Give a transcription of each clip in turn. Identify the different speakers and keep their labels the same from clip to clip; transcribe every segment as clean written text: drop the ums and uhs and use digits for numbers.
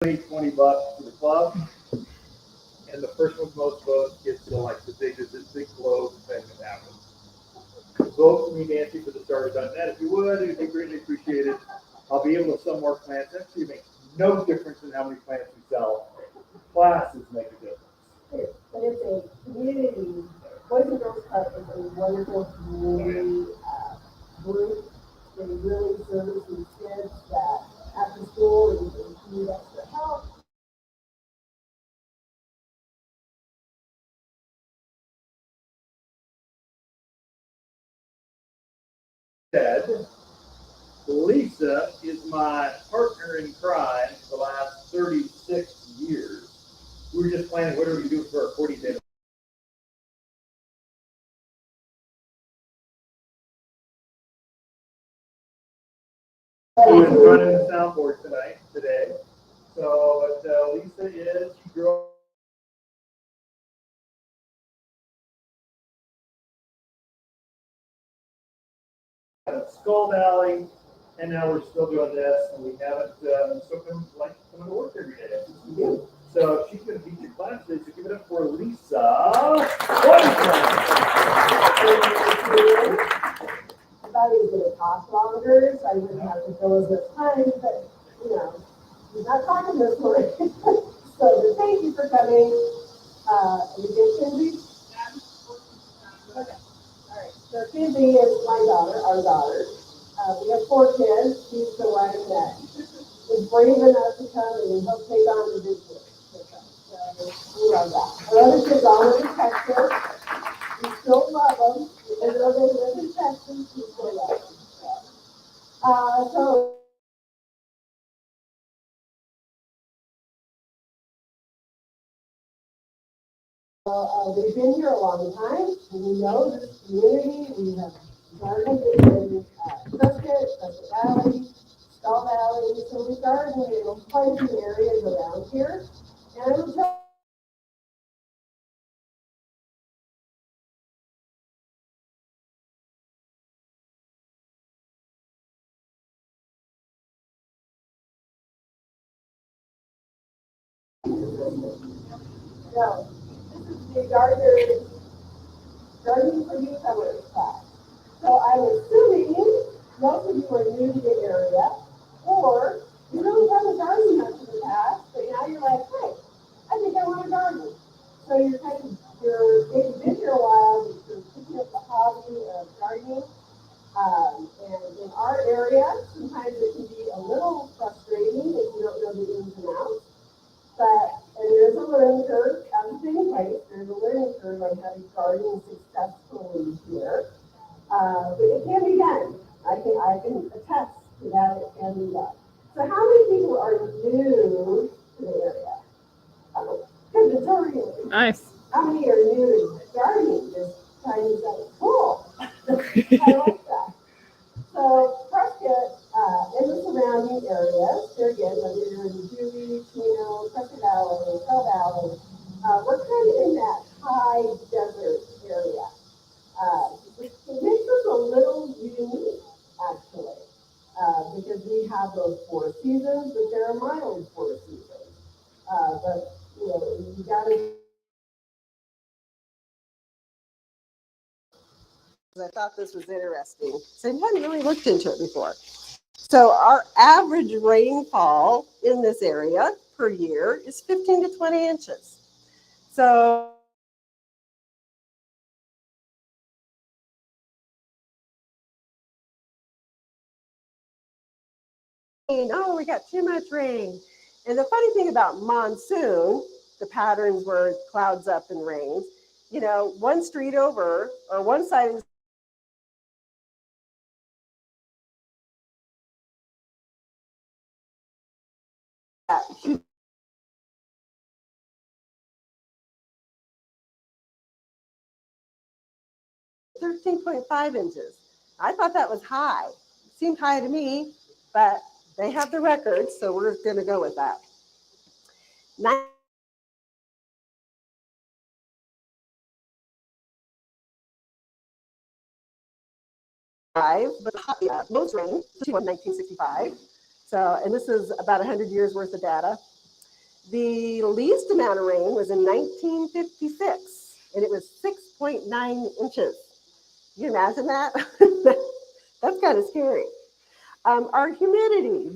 Speaker 1: $20 for the club, and the person with most votes gets to like the big globe thing that happens. Vote for me, Nancy, for the starters.net. If you would, it'd be greatly appreciated. I'll be able to sell more plants. Actually, it makes no difference in how many plants we sell. Classes make a difference.
Speaker 2: But it's a community. Boys and Girls Club is a wonderful community group. They really service these kids that after school and need extra help.
Speaker 1: Said, Lisa is my partner in crime for the last 36 years. We were just planning what are we going to do for our 40th anniversary. Who's running the soundboard today. So, but Lisa is, she grew up in Skull Valley, and now we're still doing this, and we haven't so come like coming to work every day. So she's going to teach your class today. So give it up for Lisa.
Speaker 2: I thought he was going to talk longer, so I didn't have to fill as much time, but, you know, he's not talking this morning. So thank you for coming. You good, Cindy? Okay. All right. So Cindy is my daughter, our daughter. We have 4 kids. She's the one that is brave enough to come and help take on the business. So we love that. Our other kids all live in Texas. We still love them. Even though they live in Texas, we still love them. So we've been here a long time. We know this community. We have gardened in Prescott Valley, Skull Valley. So we gardened in quite a few areas around here. And I will tell no, this is the Gardening for Newcomers class. So I'm assuming most of you are new to the area, or you really haven't gardened much in the past, but now you're like, hey, I think I want to garden. So you're maybe been here a while, but you're picking up the hobby of gardening. And in our area, sometimes it can be a little frustrating if you don't know the ins and outs. And there's a learning curve at the same place. There's a learning curve on how to garden successfully here. But it can be done. I can attest to that it can be done. So how many people are new to the area? Good majority.
Speaker 3: Nice.
Speaker 2: How many are new to gardening? Just trying to say, cool. I like that. So Prescott and the surrounding areas, there again, whether you're in Dewey, Chino, Prescott Valley, Skull Valley, we're kind of in that high desert area. Which makes us a little unique, actually, because we have those 4 seasons, but they're mild 4 seasons. But, you know, you gotta. I thought this was interesting. So I hadn't really looked into it before. So our average rainfall in this area per year is 15 to 20 inches. So oh, we got too much rain. And the funny thing about monsoon, the patterns where it clouds up and rains, you know, one street over or one side of 13.5 inches. I thought that was high. It seemed high to me, but they have the records, so we're going to go with that. But most rain, 1965. So, and this is about 100 years worth of data.
Speaker 3: The least amount of rain was in 1956, and it was 6.9 inches. Can you imagine that? That's kind of scary. Our humidity,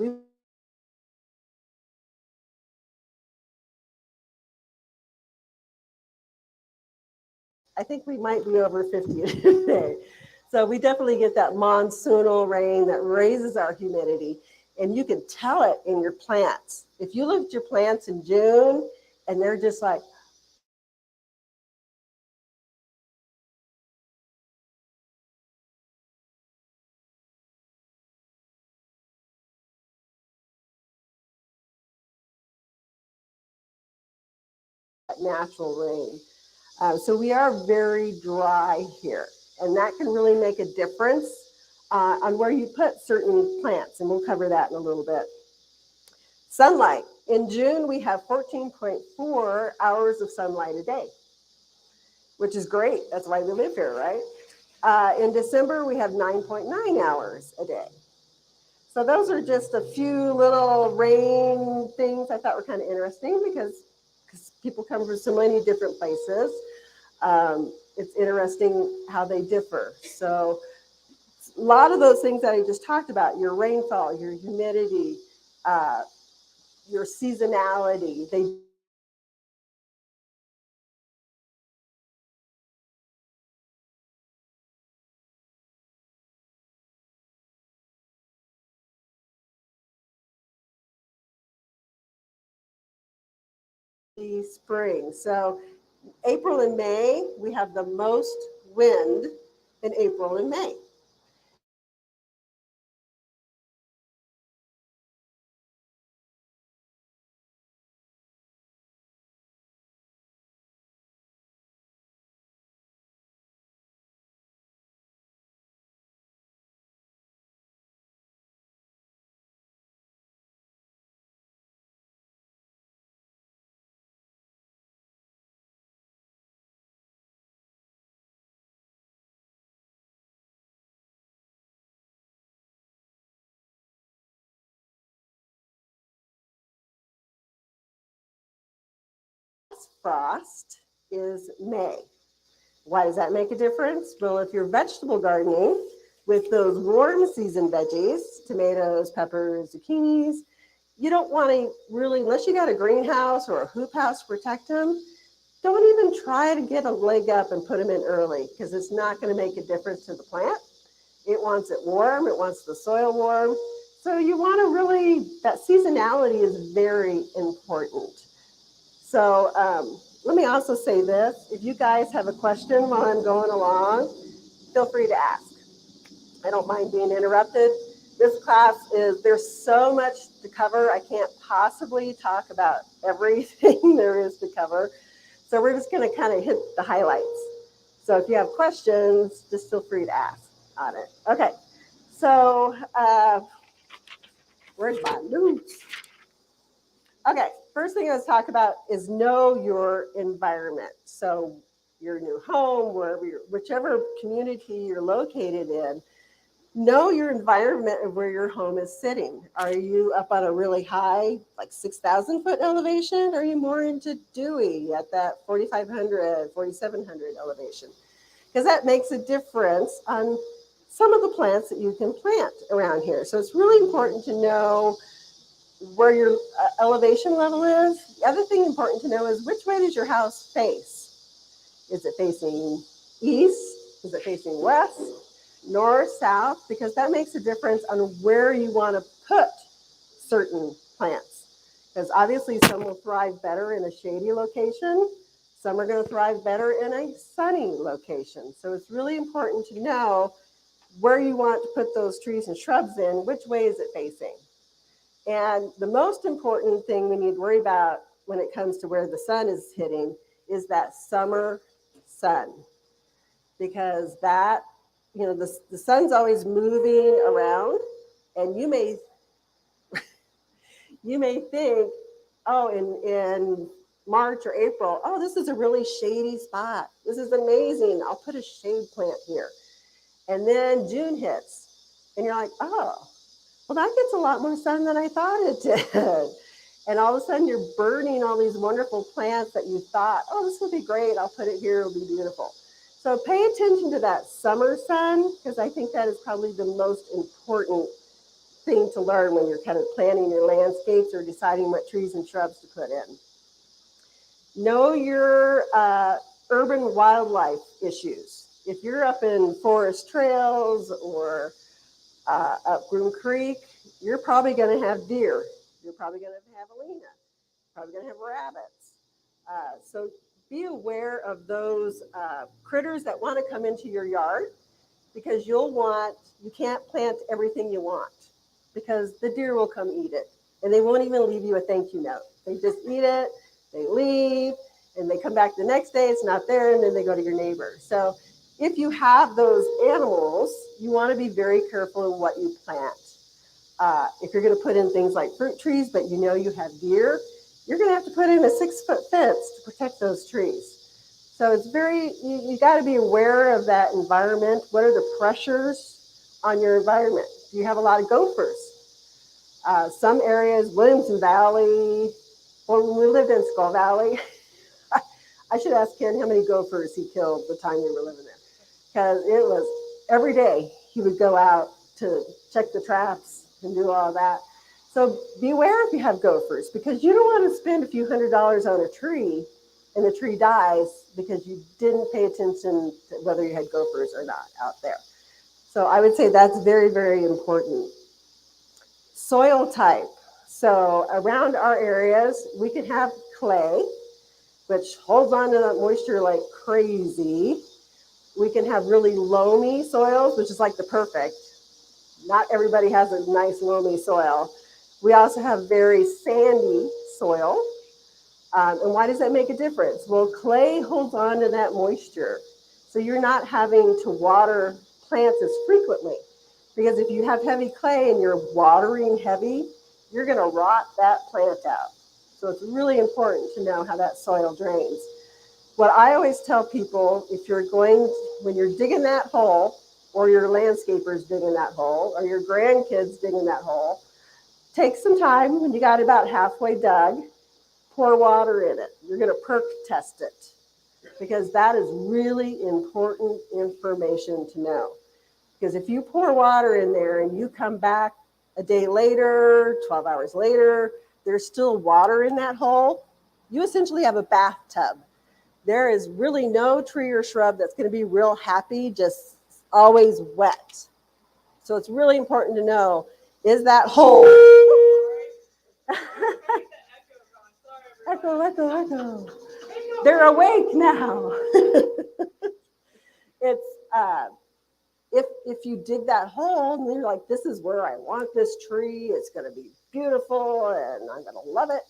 Speaker 3: I think we might be over 50 today. So we definitely get that monsoonal rain that raises our humidity, and you can tell it in your plants. If you look at your plants in June and they're just like, natural rain. So we are very dry here, and that can really make a difference on where you put certain plants, and we'll cover that in a little bit. Sunlight. In June, we have 14.4 hours of sunlight a day, which is great. That's why we live here, right? In December, we have 9.9 hours a day. So those are just a few little rain things I thought were kind of interesting because people come from so many different places. It's interesting how they differ. So a lot of those things that I just talked about, your rainfall, your humidity, your seasonality, they spring. So April and May, we have the most wind in April and May. Frost is May. Why does that make a difference? Well, if you're vegetable gardening with those warm season veggies, tomatoes, peppers, zucchinis, you don't want to really, unless you got a greenhouse or a hoop house to protect them, don't even try to get a leg up and put them in early because it's not going to make a difference to the plant. It wants it warm, it wants the soil warm. So you want to really, that seasonality is very important. So let me also say this. If you guys have a question while I'm going along, feel free to ask. I don't mind being interrupted. This class there's so much to cover. I can't possibly talk about everything there is to cover. So we're just going to kind of hit the highlights. So if you have questions, just feel free to ask on it. Okay. So where's my notes? Okay, first thing I was talking about is know your environment. So your new home, whichever community you're located in, know your environment of where your home is sitting. Are you up on a really high, like 6,000 foot elevation? Are you more into Dewey at that 4,500, 4,700 elevation? Because that makes a difference on some of the plants that you can plant around here. So it's really important to know where your elevation level is. The other thing important to know is which way does your house face? Is it facing east? Is it facing west? North, south? Because that makes a difference on where you want to put certain plants. Because obviously some will thrive better in a shady location. Some are going to thrive better in a sunny location. So it's really important to know where you want to put those trees and shrubs in, which way is it facing? And the most important thing we need to worry about when it comes to where the sun is hitting is that summer sun. Because that, the sun's always moving around, and you may think, oh, in March or April, oh, this is a really shady spot. This is amazing. I'll put a shade plant here. And then June hits, and you're like, oh, well, that gets a lot more sun than I thought it did. And all of a sudden you're burning all these wonderful plants that you thought, oh, this will be great. I'll put it here. It'll be beautiful. So pay attention to that summer sun, because I think that is probably the most important thing to learn when you're kind of planning your landscapes or deciding what trees and shrubs to put in. Know your urban wildlife issues. If you're up in forest trails or up Groom Creek, you're probably going to have deer. You're probably going to have javelina. Probably going to have rabbits. So be aware of those critters that want to come into your yard, because you can't plant everything you want, because the deer will come eat it. And they won't even leave you a thank you note. They just eat it, they leave, and they come back the next day, it's not there, and then they go to your neighbor. So if you have those animals, you want to be very careful in what you plant. If you're going to put in things like fruit trees, but you know you have deer, you're going to have to put in a 6-foot fence to protect those trees. So it's you got to be aware of that environment. What are the pressures on your environment? Do you have a lot of gophers? Some areas, Williamson Valley, or when we lived in Skull Valley, I should ask Ken how many gophers he killed the time we were living there. Because it was every day he would go out to check the traps and do all that. So beware if you have gophers, because you don't want to spend a few $100s on a tree and the tree dies because you didn't pay attention to whether you had gophers or not out there. So I would say that's very, very important. Soil type. So around our areas, we can have clay, which holds on to that moisture like crazy. We can have really loamy soils, which is like the perfect. Not everybody has a nice loamy soil. We also have very sandy soil. And why does that make a difference? Well, clay holds on to that moisture. So you're not having to water plants as frequently. Because if you have heavy clay and you're watering heavy, you're going to rot that plant out. So it's really important to know how that soil drains. What I always tell people, when you're digging that hole, or your landscaper's digging that hole, or your grandkids digging that hole, take some time when you got about halfway dug, pour water in it. You're going to perk test it, because that is really important information to know. Because if you pour water in there and you come back a day later, 12 hours later, there's still water in that hole, you essentially have a bathtub. There is really no tree or shrub that's going to be real happy just always wet. So it's really important to know, is that hole... Echo. They're awake now. It's if you dig that hole and you're like, this is where I want this tree, it's going to be beautiful and I'm going to love it,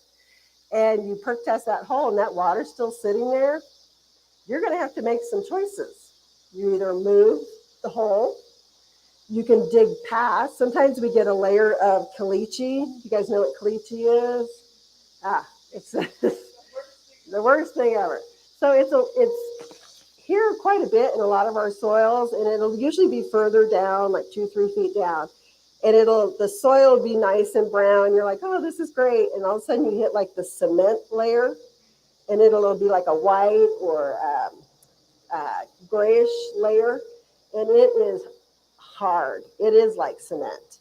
Speaker 3: and you perk test that hole and that water's still sitting there, you're going to have to make some choices. You either move the hole, you can dig past. Sometimes we get a layer of caliche. You guys know what caliche is? It's the worst thing ever. So it's here quite a bit in a lot of our soils, and it'll usually be further down, like 2-3 feet down. And the soil will be nice and brown. You're like, oh, this is great. And all of a sudden you hit like the cement layer, and it'll be like a white or grayish layer, and it is hard. It is like cement.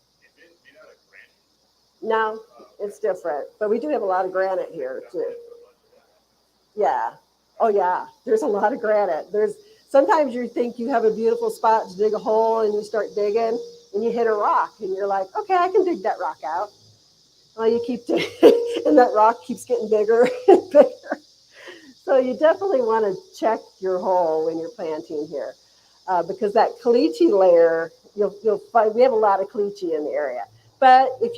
Speaker 3: No, it's different. But we do have a lot of granite here too. Yeah. Oh yeah. There's a lot of granite. Sometimes you think you have a beautiful spot to dig a hole, and you start digging and you hit a rock and you're like, okay, I can dig that rock out. Well, you keep digging and that rock keeps getting bigger and bigger. So you definitely want to check your hole when you're planting here, because that caliche layer, you'll find we have a lot of caliche in the area. But if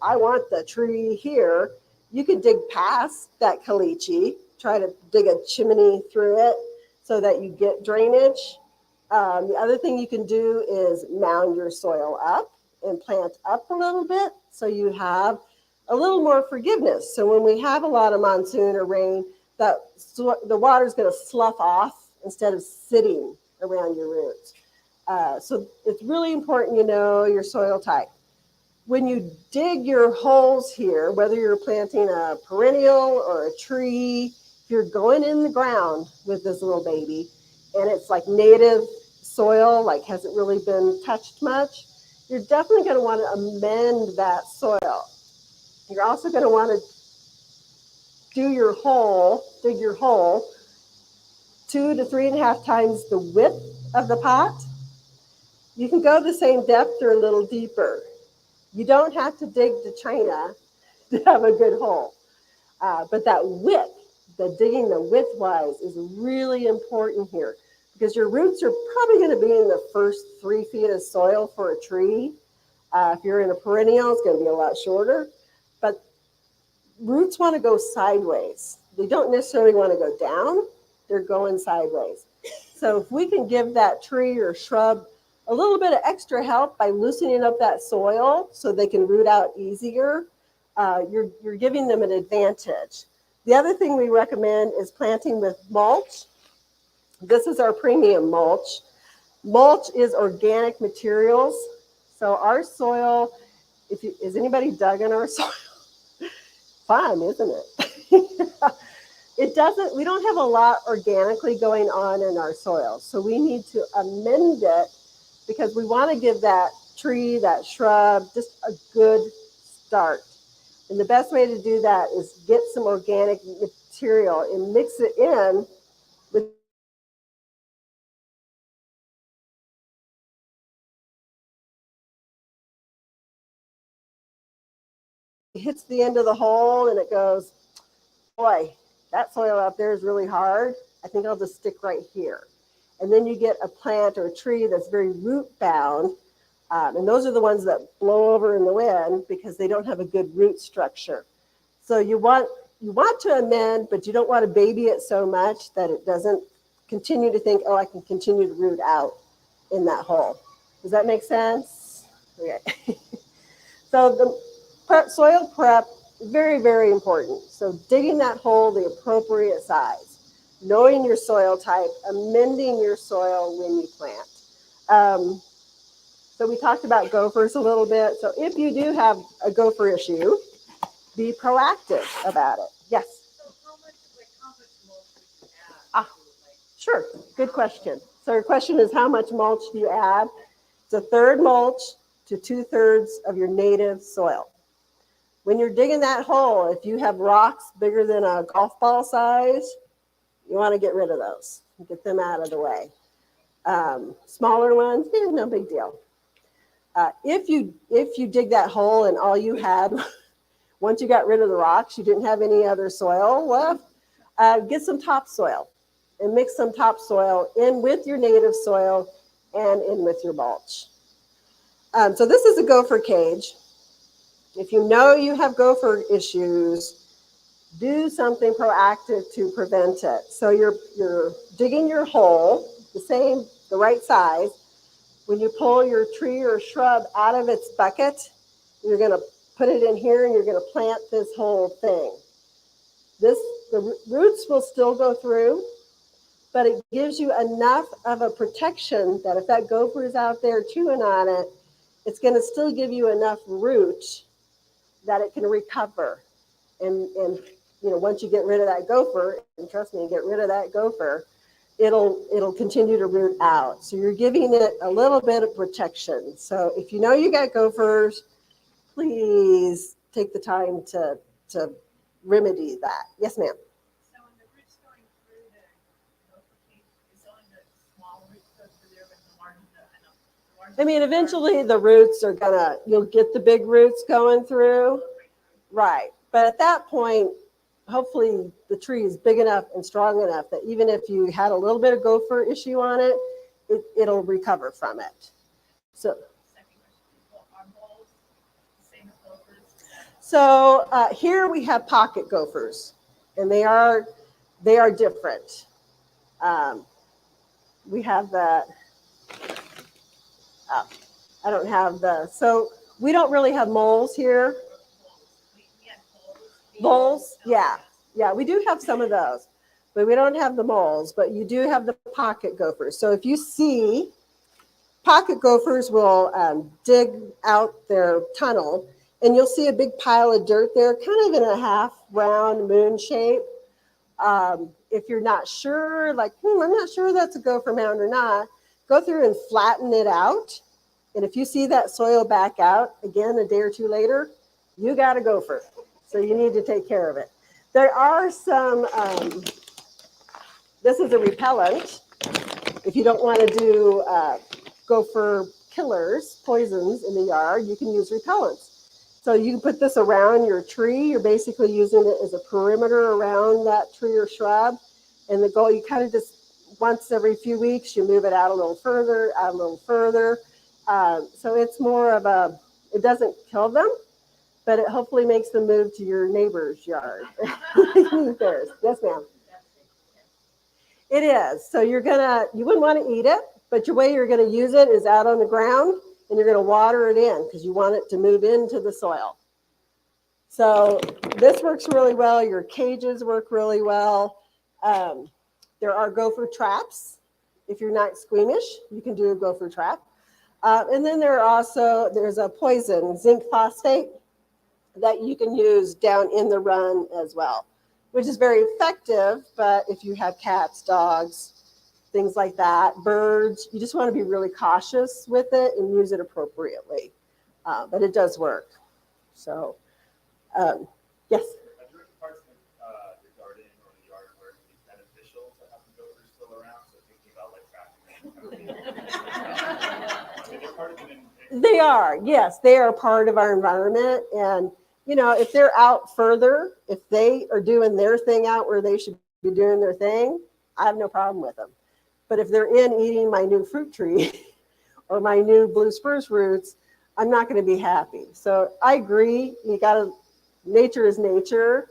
Speaker 3: I want the tree here, you can dig past that caliche, try to dig a chimney through it so that you get drainage. The other thing you can do is mound your soil up and plant up a little bit so you have a little more forgiveness. So when we have a lot of monsoon or rain, the water is going to slough off instead of sitting around your roots. So it's really important you know your soil type. when you dig your holes here, whether you're planting a perennial or a tree, if you're going in the ground with this little baby and it's like native soil, like hasn't really been touched much, you're definitely going to want to amend that soil. You're also going to want to dig your hole 2 to 3.5 times the width of the pot. You can go the same depth or a little deeper. You don't have to dig to China to have a good hole. But that width, digging the width-wise is really important here because your roots are probably going to be in the first 3 feet of soil for a tree. If you're in a perennial, it's going to be a lot shorter. But roots want to go sideways. They don't necessarily want to go down. They're going sideways. So if we can give that tree or shrub a little bit of extra help by loosening up that soil so they can root out easier, you're giving them an advantage. The other thing we recommend is planting with mulch. This is our premium mulch. Mulch is organic materials. So our soil, is anybody dug in our soil? Fun, isn't it? We don't have a lot organically going on in our soil. So we need to amend it because we want to give that tree, that shrub, just a good start. And the best way to do that is get some organic material and mix it in with it hits the end of the hole and it goes, boy, that soil out there is really hard. I think I'll just stick right here. And then you get a plant or a tree that's very root bound. And those are the ones that blow over in the wind because they don't have a good root structure. So you want to amend, but you don't want to baby it so much that it doesn't continue to think, oh, I can continue to root out in that hole. Does that make sense? Okay. So the soil prep, very, very important. So digging that hole the appropriate size, knowing your soil type, amending your soil when you plant. So we talked about gophers a little bit. So if you do have a gopher issue, be proactive about it. Yes?
Speaker 4: So how much mulch would you add?
Speaker 3: Sure. Good question. So your question is how much mulch do you add? It's 1/3 mulch to 2/3 of your native soil. When you're digging that hole, if you have rocks bigger than a golf ball size, you want to get rid of those. Get them out of the way. Smaller ones, no big deal. If you dig that hole and all you had, once you got rid of the rocks, you didn't have any other soil left, get some topsoil and mix some topsoil in with your native soil and in with your mulch. So this is a gopher cage. If you know you have gopher issues, do something proactive to prevent it. So you're digging your hole, the right size. When you pull your tree or shrub out of its bucket, you're going to put it in here and you're going to plant this whole thing. The roots will still go through, but it gives you enough of a protection that if that gopher is out there chewing on it, it's going to still give you enough root that it can recover. And once you get rid of that gopher, and trust me, get rid of that gopher, it'll continue to root out. So you're giving it a little bit of protection. So if you know you got gophers, please take the time to remedy that. Yes, ma'am.
Speaker 4: So when the roots going through the gopher cage, is only the small roots go through there, but the larger,
Speaker 3: I mean, eventually the roots are you'll get the big roots going through. Right. But at that point, hopefully the tree is big enough and strong enough that even if you had a little bit of gopher issue on it, it'll recover from it. So, here we have pocket gophers, and they are different. We have the, I don't have so we don't really have moles here. Moles, yeah, we do have some of those, but we don't have the moles. But you do have the pocket gophers. So if you see pocket gophers will dig out their tunnel, and you'll see a big pile of dirt there, kind of in a half round moon shape. If you're not sure, like, I'm not sure that's a gopher mound or not, go through and flatten it out. And if you see that soil back out again a day or two later, you got a gopher. So you need to take care of it. There are some, this is a repellent. If you don't want to do gopher killers, poisons in the yard, you can use repellents. So you can put this around your tree. You're basically using it as a perimeter around that tree or shrub. And the goal, you kind of just, once every few weeks, you move it out a little further, out a little further. So it's more of a, it doesn't kill them, but it hopefully makes them move to your neighbor's yard. Theirs. Yes, ma'am. It is. So you wouldn't want to eat it, but your way you're going to use it is out on the ground, and you're going to water it in because you want it to move into the soil. So this works really well. Your cages work really well. There are gopher traps. If you're not squeamish, you can do a gopher trap. And then there's a poison, zinc phosphate, that you can use down in the run as well, which is very effective. But if you have cats, dogs, things like that, birds, you just want to be really cautious with it and use it appropriately. But it does work. So, yes.
Speaker 5: Are there any parts of your garden or the yard where it would be beneficial to have the gophers still around? So thinking about like tracking. They're part of an
Speaker 3: They are, yes, they are part of our environment. And, if they're out further, if they are doing their thing out where they should be doing their thing, I have no problem with them. But if they're in eating my new fruit tree or my new blue spruce roots, I'm not going to be happy. So I agree. Nature is nature,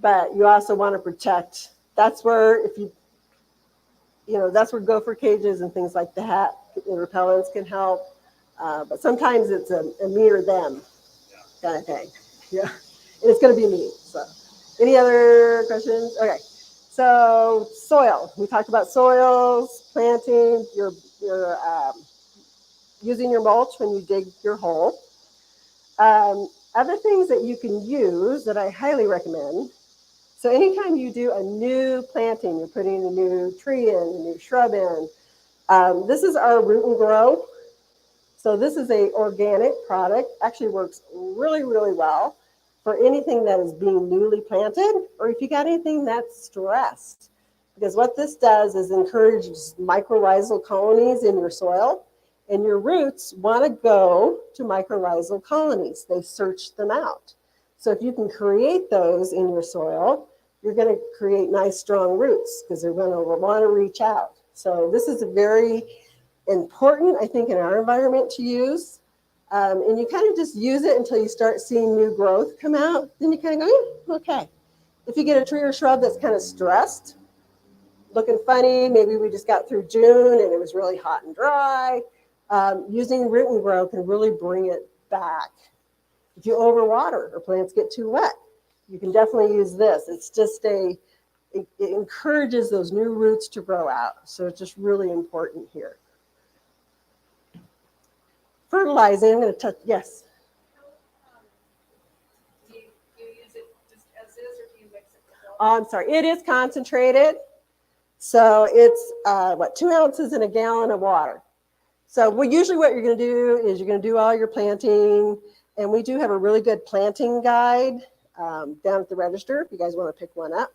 Speaker 3: but you also want to protect. That's where that's where gopher cages and things like that, the repellents can help. But sometimes it's a me or them kind of thing. Yeah, and it's going to be me. So, any other questions? Okay. So soil. We talked about soils, planting. You're using your mulch when you dig your hole. Other things that you can use that I highly recommend. So anytime you do a new planting, you're putting a new tree in, a new shrub in. This is our root and grow. So this is a organic product. Actually works really, really well for anything that is being newly planted, or if you got anything that's stressed. Because what this does is encourages mycorrhizal colonies in your soil, and your roots want to go to mycorrhizal colonies. They search them out. So if you can create those in your soil, you're going to create nice, strong roots because they're going to want to reach out. So this is a very important, I think, in our environment to use. And you kind of just use it until you start seeing new growth come out. Then you kind of go, okay. If you get a tree or shrub that's kind of stressed, looking funny, maybe we just got through June and it was really hot and dry, using root and grow can really bring it back. If you overwater or plants get too wet, you can definitely use this. It's just it encourages those new roots to grow out. So it's just really important here. Fertilizing, I'm going to touch, yes.
Speaker 4: Do you use it just as is, or do you mix it with
Speaker 3: Oh, I'm sorry, it is concentrated. So it's 2 ounces in a gallon of water. So usually what you're going to do is you're going to do all your planting, and we do have a really good planting guide down at the register if you guys want to pick one up.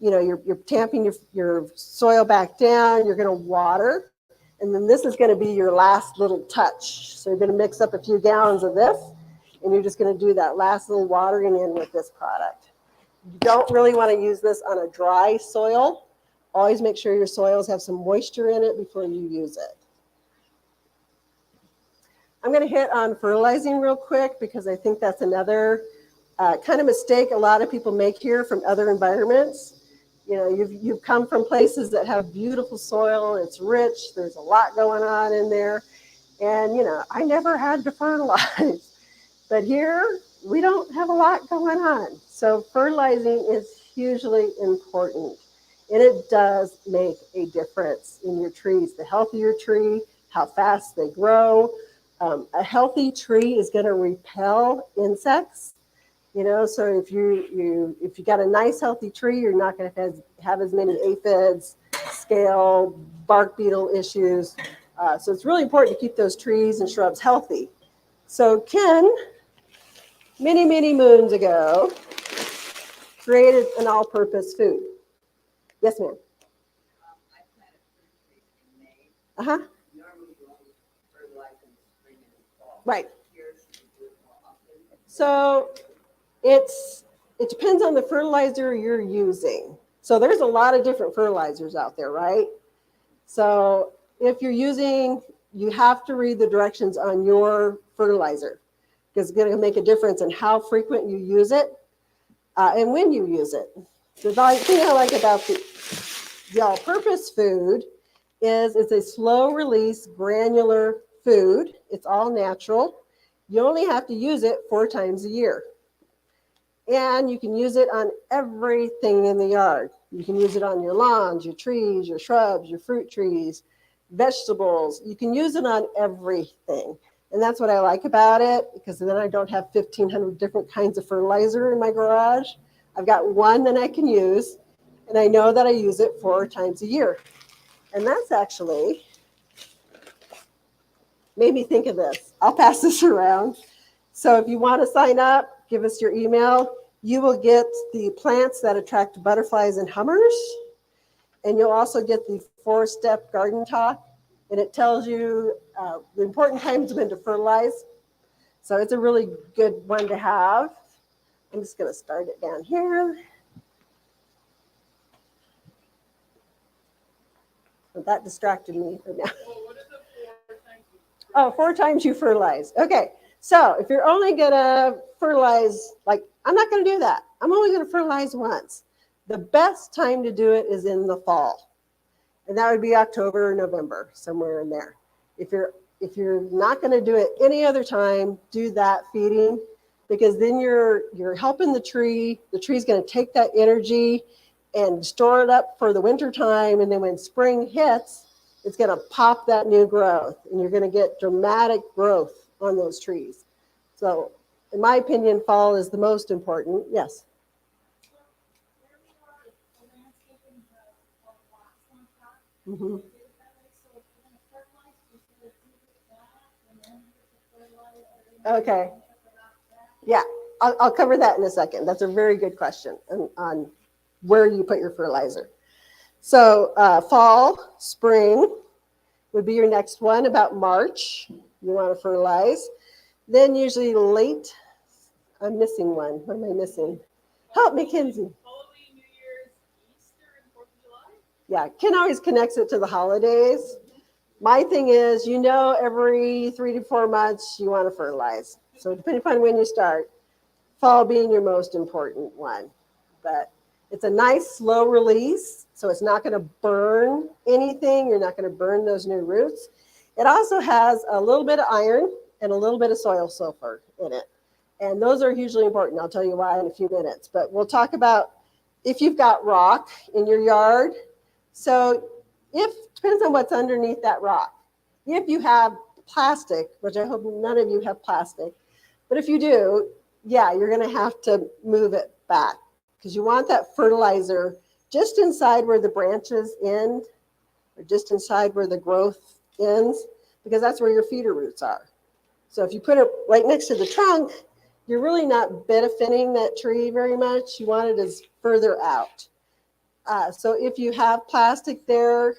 Speaker 3: You're tamping your soil back down, you're going to water. And then this is going to be your last little touch. So you're going to mix up a few gallons of this, and you're just going to do that last little watering in with this product. You don't really want to use this on a dry soil. Always make sure your soils have some moisture in it before you use it. I'm going to hit on fertilizing real quick because I think that's another kind of mistake a lot of people make here from other environments. You've come from places that have beautiful soil, it's rich, there's a lot going on in there. And, I never had to fertilize. But here, we don't have a lot going on. So fertilizing is hugely important. And it does make a difference in your trees. The healthier tree, how fast they grow. A healthy tree is going to repel insects. So if you got a nice healthy tree, you're not going to have as many aphids, scale, bark beetle issues. So it's really important to keep those trees and shrubs healthy. So Ken, many, many moons ago, created an all-purpose food. Yes, ma'am.
Speaker 6: I planted fruit trees in May.
Speaker 3: Uh-huh.
Speaker 6: Normally you only fertilize in the spring and in the fall.
Speaker 3: Right.
Speaker 6: Here, should you do it more often?
Speaker 3: So it depends on the fertilizer you're using. So there's a lot of different fertilizers out there, right? So if you're using, you have to read the directions on your fertilizer because it's going to make a difference in how frequent you use it and when you use it. The thing I like about the all-purpose food is it's a slow-release granular food. It's all natural. You only have to use it 4 times a year. And you can use it on everything in the yard. You can use it on your lawns, your trees, your shrubs, your fruit trees, vegetables. You can use it on everything. And that's what I like about it, because then I don't have 1,500 different kinds of fertilizer in my garage. I've got one that I can use, and I know that I use it 4 times a year. And that's actually made me think of this. I'll pass this around. So if you want to sign up, give us your email. You will get the plants that attract butterflies and hummers. And you'll also get the 4-step garden talk. And it tells you the important times when to fertilize. So it's a really good one to have. I'm just going to start it down here. Well, that distracted me for now.
Speaker 4: Well, what is it 4 times?
Speaker 3: Oh, 4 times you fertilize. Okay. So if you're only going to fertilize, like, I'm not going to do that. I'm only going to fertilize once. The best time to do it is in the fall. And that would be October or November, somewhere in there. If you're not going to do it any other time, do that feeding, because then you're helping the tree. The tree's going to take that energy and store it up for the winter time. And then when spring hits, it's going to pop that new growth, and you're going to get dramatic growth on those trees. So in my opinion, fall is the most important. Yes. Mm-hmm. Okay. Yeah, I'll cover that in a second. That's a very good question on where you put your fertilizer. So fall, spring would be your next one, about March. You want to fertilize. Then usually late, I'm missing one. What am I missing? Help me, Kinsey.
Speaker 4: Halloween, New Year's, Easter, and 4th of July?
Speaker 3: Yeah, Ken always connects it to the holidays. My thing is, every 3 to 4 months you want to fertilize. So depending upon when you start, fall being your most important one. But it's a nice slow release, so it's not going to burn anything. You're not going to burn those new roots. It also has a little bit of iron and a little bit of soil sulfur in it. And those are hugely important. I'll tell you why in a few minutes. But we'll talk about if you've got rock in your yard. So depends on what's underneath that rock. If you have plastic, which I hope none of you have plastic, but if you do, yeah, you're going to have to move it back because you want that fertilizer just inside where the branches end or just inside where the growth ends, because that's where your feeder roots are. So if you put it right next to the trunk, you're really not benefiting that tree very much. You want it as further out. So if you have plastic there,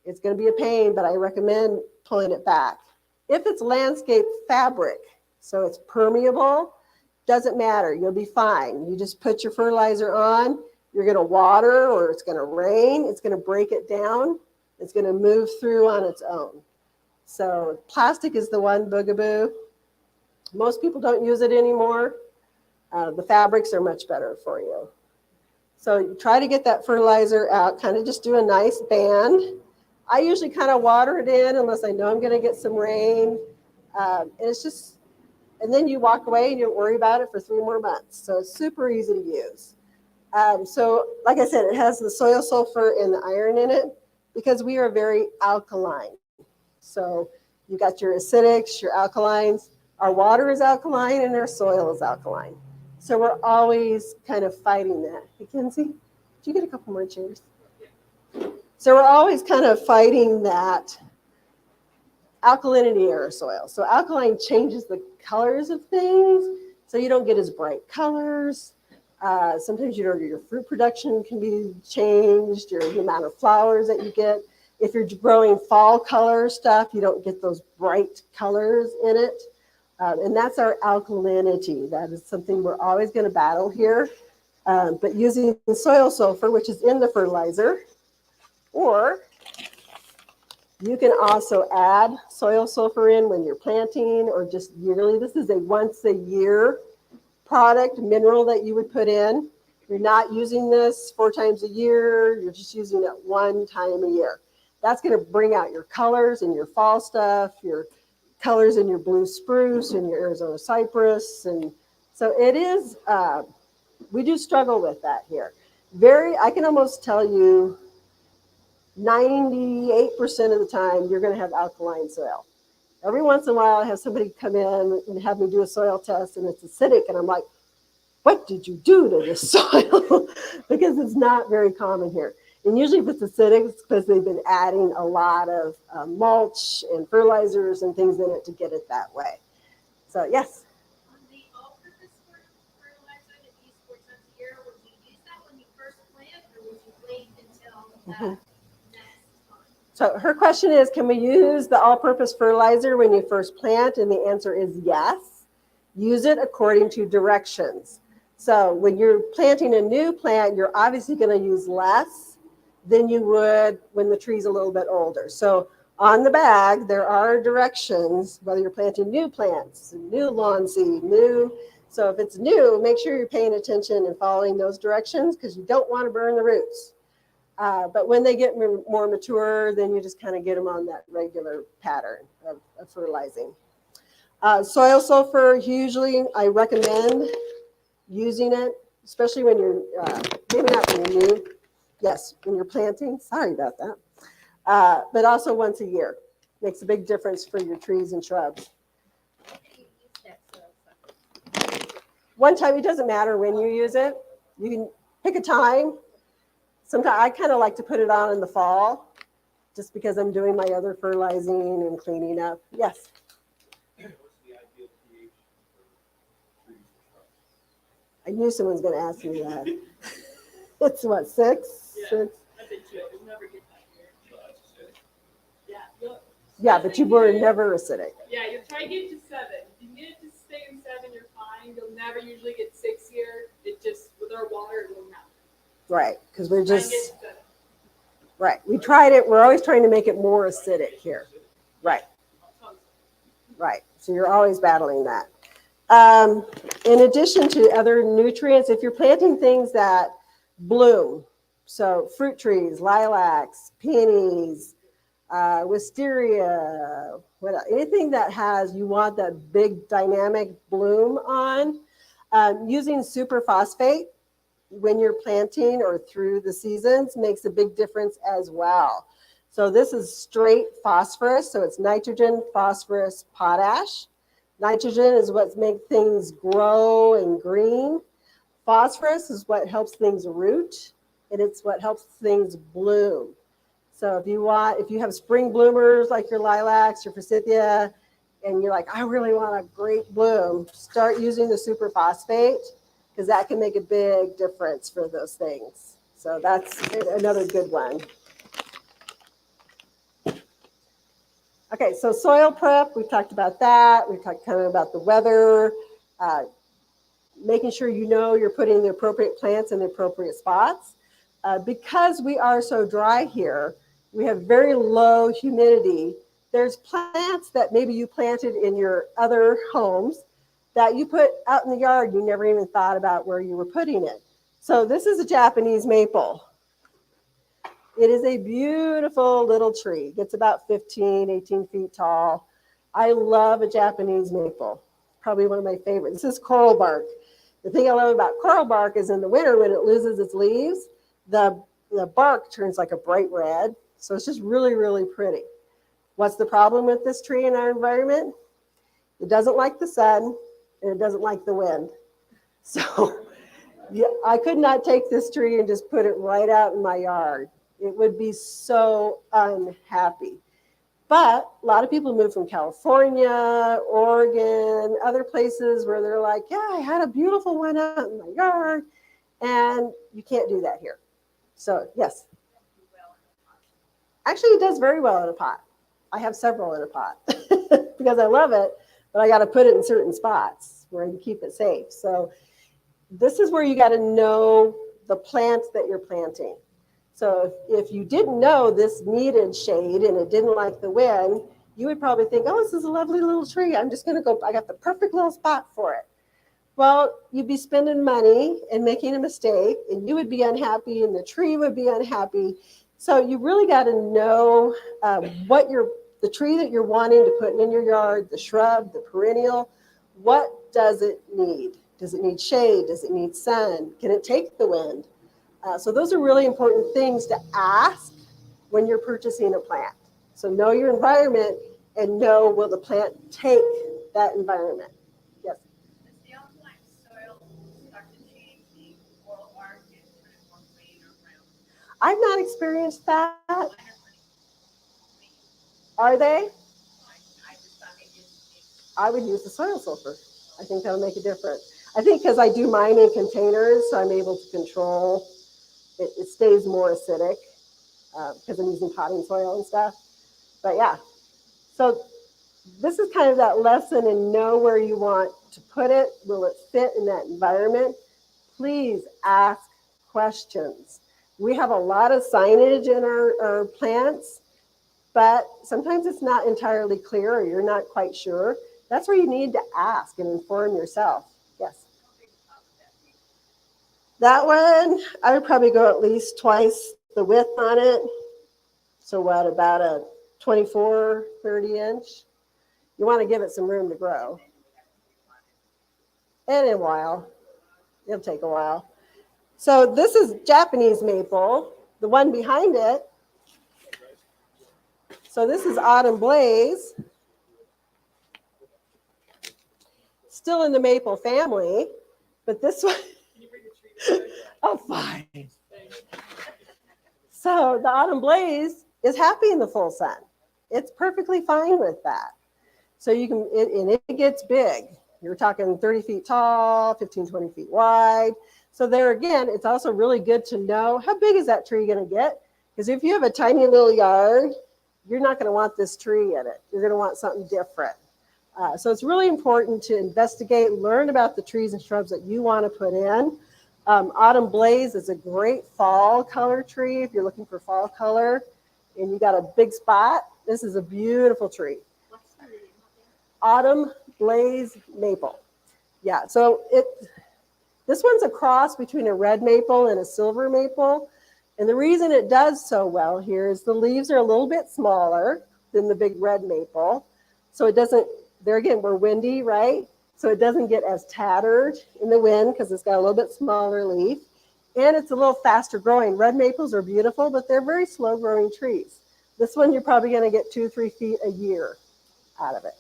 Speaker 3: it's going to be a pain, but I recommend pulling it back. If it's landscape fabric, so it's permeable, doesn't matter. You'll be fine. You just put your fertilizer on. You're going to water or it's going to rain. It's going to break it down. It's going to move through on its own. So plastic is the one bugaboo. Most people don't use it anymore. The fabrics are much better for you. So you try to get that fertilizer out, kind of just do a nice band. I usually kind of water it in unless I know I'm going to get some rain. And then you walk away and you don't worry about it for 3 more months. So it's super easy to use. So like I said, it has the soil sulfur and the iron in it because we are very alkaline. So you got your acidics, your alkalines. Our water is alkaline and our soil is alkaline. So we're always kind of fighting that. Hey, Kenzie, did you get a couple more chairs? So we're always kind of fighting that alkalinity in our soil. So alkaline changes the colors of things, so you don't get as bright colors. Sometimes your fruit production can be changed, the amount of flowers that you get. If you're growing fall color stuff, you don't get those bright colors in it. And that's our alkalinity. That is something we're always going to battle here. But using soil sulfur, which is in the fertilizer, or you can also add soil sulfur in when you're planting or just yearly. This is a once a year product, mineral that you would put in. You're not using this 4 times a year. You're just using it 1 time a year. That's going to bring out your colors in your fall stuff, your colors in your blue spruce and your Arizona cypress. And so it is, we do struggle with that here. I can almost tell you 98% of the time you're going to have alkaline soil. Every once in a while I have somebody come in and have me do a soil test and it's acidic and I'm like, what did you do to this soil? Because it's not very common here. And usually if it's acidic, it's because they've been adding a lot of mulch and fertilizers and things in it to get it that way. So yes.
Speaker 4: On the all-purpose fertilizer that you use 4 times a year, would you use that when you first plant, or would you wait until that next time?
Speaker 3: So her question is, can we use the all-purpose fertilizer when you first plant? And the answer is yes. Use it according to directions. So when you're planting a new plant, you're obviously going to use less than you would when the tree's a little bit older. So on the bag, there are directions, whether you're planting new plants, new lawn seed, new. So if it's new, make sure you're paying attention and following those directions because you don't want to burn the roots. But when they get more mature, then you just kind of get them on that regular pattern of fertilizing. Soil sulfur, usually I recommend using it, especially when you're, maybe not when you're new. Yes, when you're planting. Sorry about that. But also once a year. Makes a big difference for your trees and shrubs. One time, it doesn't matter when you use it. You can pick a time. Sometimes I kind of like to put it on in the fall just because I'm doing my other fertilizing and cleaning up. Yes?
Speaker 5: What's the ideal pH for trees and shrubs?
Speaker 3: I knew someone's going to ask me that. It's what, 6?
Speaker 6: Yeah.
Speaker 3: 6?
Speaker 6: I think so. You'll never get that here.
Speaker 5: So that's acidic.
Speaker 6: Yeah.
Speaker 3: Yeah, but you were never acidic.
Speaker 6: Yeah, you'll try to get to 7. If you can get it to stay in 7, you're fine. You'll never usually get 6 here. It just, with our water, it won't happen.
Speaker 3: Right, because we're
Speaker 6: Try and
Speaker 3: just,
Speaker 6: get to 7.
Speaker 3: right. We tried it. We're always trying to make it more acidic here. Right, right. So you're always battling that. In addition to other nutrients, if you're planting things that bloom, so fruit trees, lilacs, peonies, wisteria, anything that has, you want that big dynamic bloom on, using superphosphate when you're planting or through the seasons makes a big difference as well. So this is straight phosphorus, so it's nitrogen, phosphorus, potash. Nitrogen is what makes things grow and green. Phosphorus is what helps things root, and it's what helps things bloom. So if you have spring bloomers like your lilacs, your forsythia, and you're like, I really want a great bloom, start using the superphosphate because that can make a big difference for those things. So that's another good one. Okay, so soil prep, we've talked about that. We've talked kind of about the weather, making sure you know you're putting the appropriate plants in the appropriate spots. Because we are so dry here, we have very low humidity. There's plants that maybe you planted in your other homes that you put out in the yard. You never even thought about where you were putting it. So this is a Japanese maple. It is a beautiful little tree. It gets about 15, 18 feet tall. I love a Japanese maple. Probably one of my favorites. This is coral bark. The thing I love about coral bark is in the winter when it loses its leaves, the bark turns like a bright red. So it's just really, really pretty. What's the problem with this tree in our environment? It doesn't like the sun and it doesn't like the wind. So yeah, I could not take this tree and just put it right out in my yard. It would be so unhappy. But a lot of people move from California, Oregon, other places where they're like, yeah, I had a beautiful one out in my yard. And you can't do that here. So yes. Actually, it does very well in a pot. I have several in a pot because I love it, but I got to put it in certain spots where I can keep it safe. So this is where you got to know the plants that you're planting. So if you didn't know this needed shade and it didn't like the wind, you would probably think, oh, this is a lovely little tree. I'm just going to go, I got the perfect little spot for it. Well, you'd be spending money and making a mistake, and you would be unhappy, and the tree would be unhappy. So you really got to know the tree that you're wanting to put in your yard, the shrub, the perennial, what does it need? Does it need shade? Does it need sun? Can it take the wind? So those are really important things to ask when you're purchasing a plant. So know your environment and know, will the plant take that environment? Yes.
Speaker 4: Does the alkaline soil start to change the oral bark and turn it more green or brown?
Speaker 3: I've not experienced that.
Speaker 4: Mine are pretty green.
Speaker 3: Are they?
Speaker 4: I just thought maybe it's
Speaker 3: I would use the soil sulfur. I think that would make a difference. I think because I do mine in containers, so I'm able to control, it stays more acidic because I'm using potting soil and stuff. But yeah, so this is kind of that lesson in know where you want to put it. Will it fit in that environment? Please ask questions. We have a lot of signage in our plants, but sometimes it's not entirely clear or you're not quite sure. That's where you need to ask and inform yourself. Yes. That one, I would probably go at least twice the width on it. So what, about a 24, 30 inch? You want to give it some room to grow. And in a while, it'll take a while. So this is Japanese maple, the one behind it. So this is Autumn Blaze. Still in the maple family, but this one,
Speaker 6: Can you bring the tree back?
Speaker 3: oh, fine. So the Autumn Blaze is happy in the full sun. It's perfectly fine with that. So you can, and it gets big. You're talking 30 feet tall, 15, 20 feet wide. So there again, it's also really good to know how big is that tree going to get? Because if you have a tiny little yard, you're not going to want this tree in it. You're going to want something different. So it's really important to investigate, learn about the trees and shrubs that you want to put in. Autumn Blaze is a great fall color tree if you're looking for fall color and you got a big spot. This is a beautiful tree.
Speaker 4: what's the name of it?
Speaker 3: Autumn Blaze Maple. Yeah, so this one's a cross between a red maple and a silver maple. And the reason it does so well here is the leaves are a little bit smaller than the big red maple. So it doesn't, there again, we're windy, right? So it doesn't get as tattered in the wind because it's got a little bit smaller leaf. And it's a little faster growing. Red maples are beautiful, but they're very slow growing trees. This one, you're probably going to get 2-3 feet a year out of it.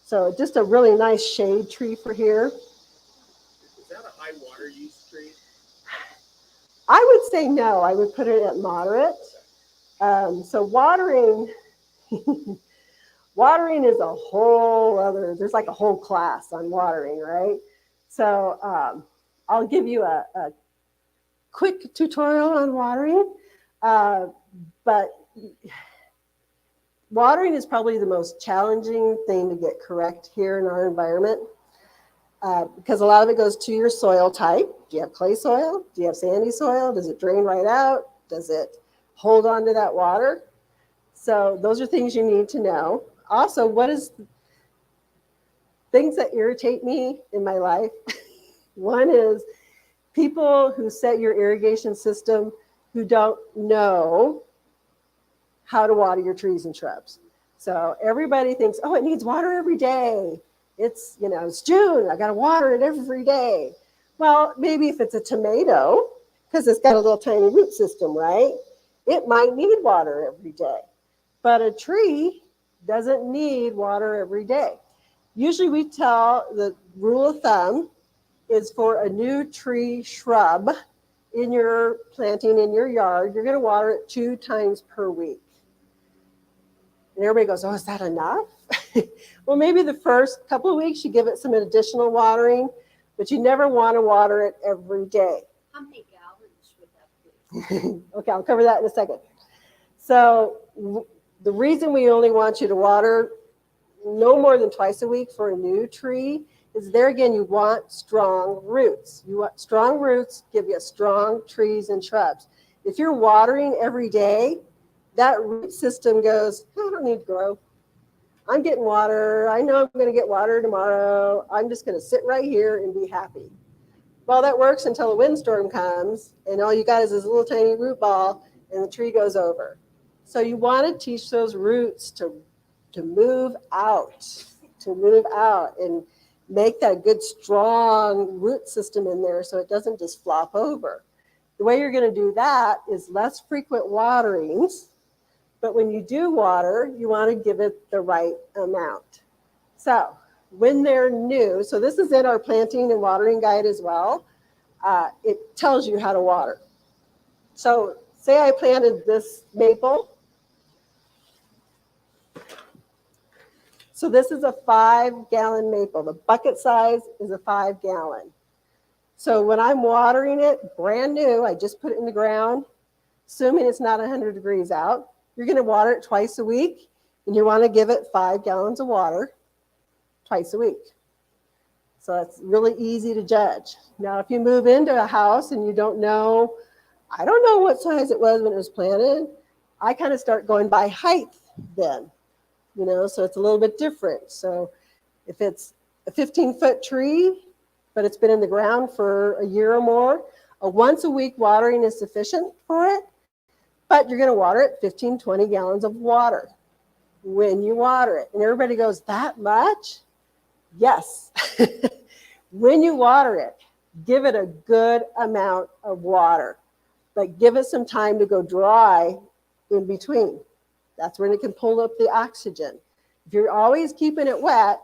Speaker 3: So just a really nice shade tree for here.
Speaker 5: Is that a high water use tree?
Speaker 3: I would say no. I would put it at moderate. So watering, watering is a whole other, there's like a whole class on watering, right? So I'll give you a quick tutorial on watering. But watering is probably the most challenging thing to get correct here in our environment because a lot of it goes to your soil type. Do you have clay soil? Do you have sandy soil? Does it drain right out? Does it hold on to that water? So those are things you need to know. Also, what is things that irritate me in my life? One is people who set your irrigation system who don't know how to water your trees and shrubs. So everybody thinks, oh, it needs water every day. It's, you know, it's June, I gotta water it every day. Well, maybe if it's a tomato, because it's got a little tiny root system, right? It might need water every day. But a tree doesn't need water every day. Usually we tell the rule of thumb is for a new tree shrub in your planting in your yard, you're going to water it 2 times per week. And everybody goes, oh, is that enough? Well, maybe the first couple of weeks you give it some additional watering, but you never want to water it every day.
Speaker 4: How many gallons would that be?
Speaker 3: Okay, I'll cover that in a second. So the reason we only want you to water no more than twice a week for a new tree is there again, you want strong roots. You want strong roots, give you strong trees and shrubs. If you're watering every day, that root system goes, I don't need to grow. I'm getting water. I know I'm going to get water tomorrow. I'm just going to sit right here and be happy. Well, that works until a windstorm comes and all you got is this little tiny root ball and the tree goes over. So you want to teach those roots to move out, and make that good strong root system in there so it doesn't just flop over. The way you're going to do that is less frequent waterings, but when you do water, you want to give it the right amount. So when they're new, so this is in our planting and watering guide as well, it tells you how to water. So say I planted this maple. So this is a 5-gallon maple. The bucket size is a 5-gallon. So when I'm watering it, brand new, I just put it in the ground, assuming it's not 100 degrees out, you're going to water it twice a week, and you want to give it 5 gallons of water twice a week. So that's really easy to judge. Now, if you move into a house and you don't know, I don't know what size it was when it was planted, I kind of start going by height then. So it's a little bit different. So if it's a 15-foot tree, but it's been in the ground for a year or more, a once a week watering is sufficient for it, but you're going to water it 15, 20 gallons of water when you water it. And everybody goes, that much? Yes. When you water it, give it a good amount of water, but give it some time to go dry in between. That's when it can pull up the oxygen. If you're always keeping it wet,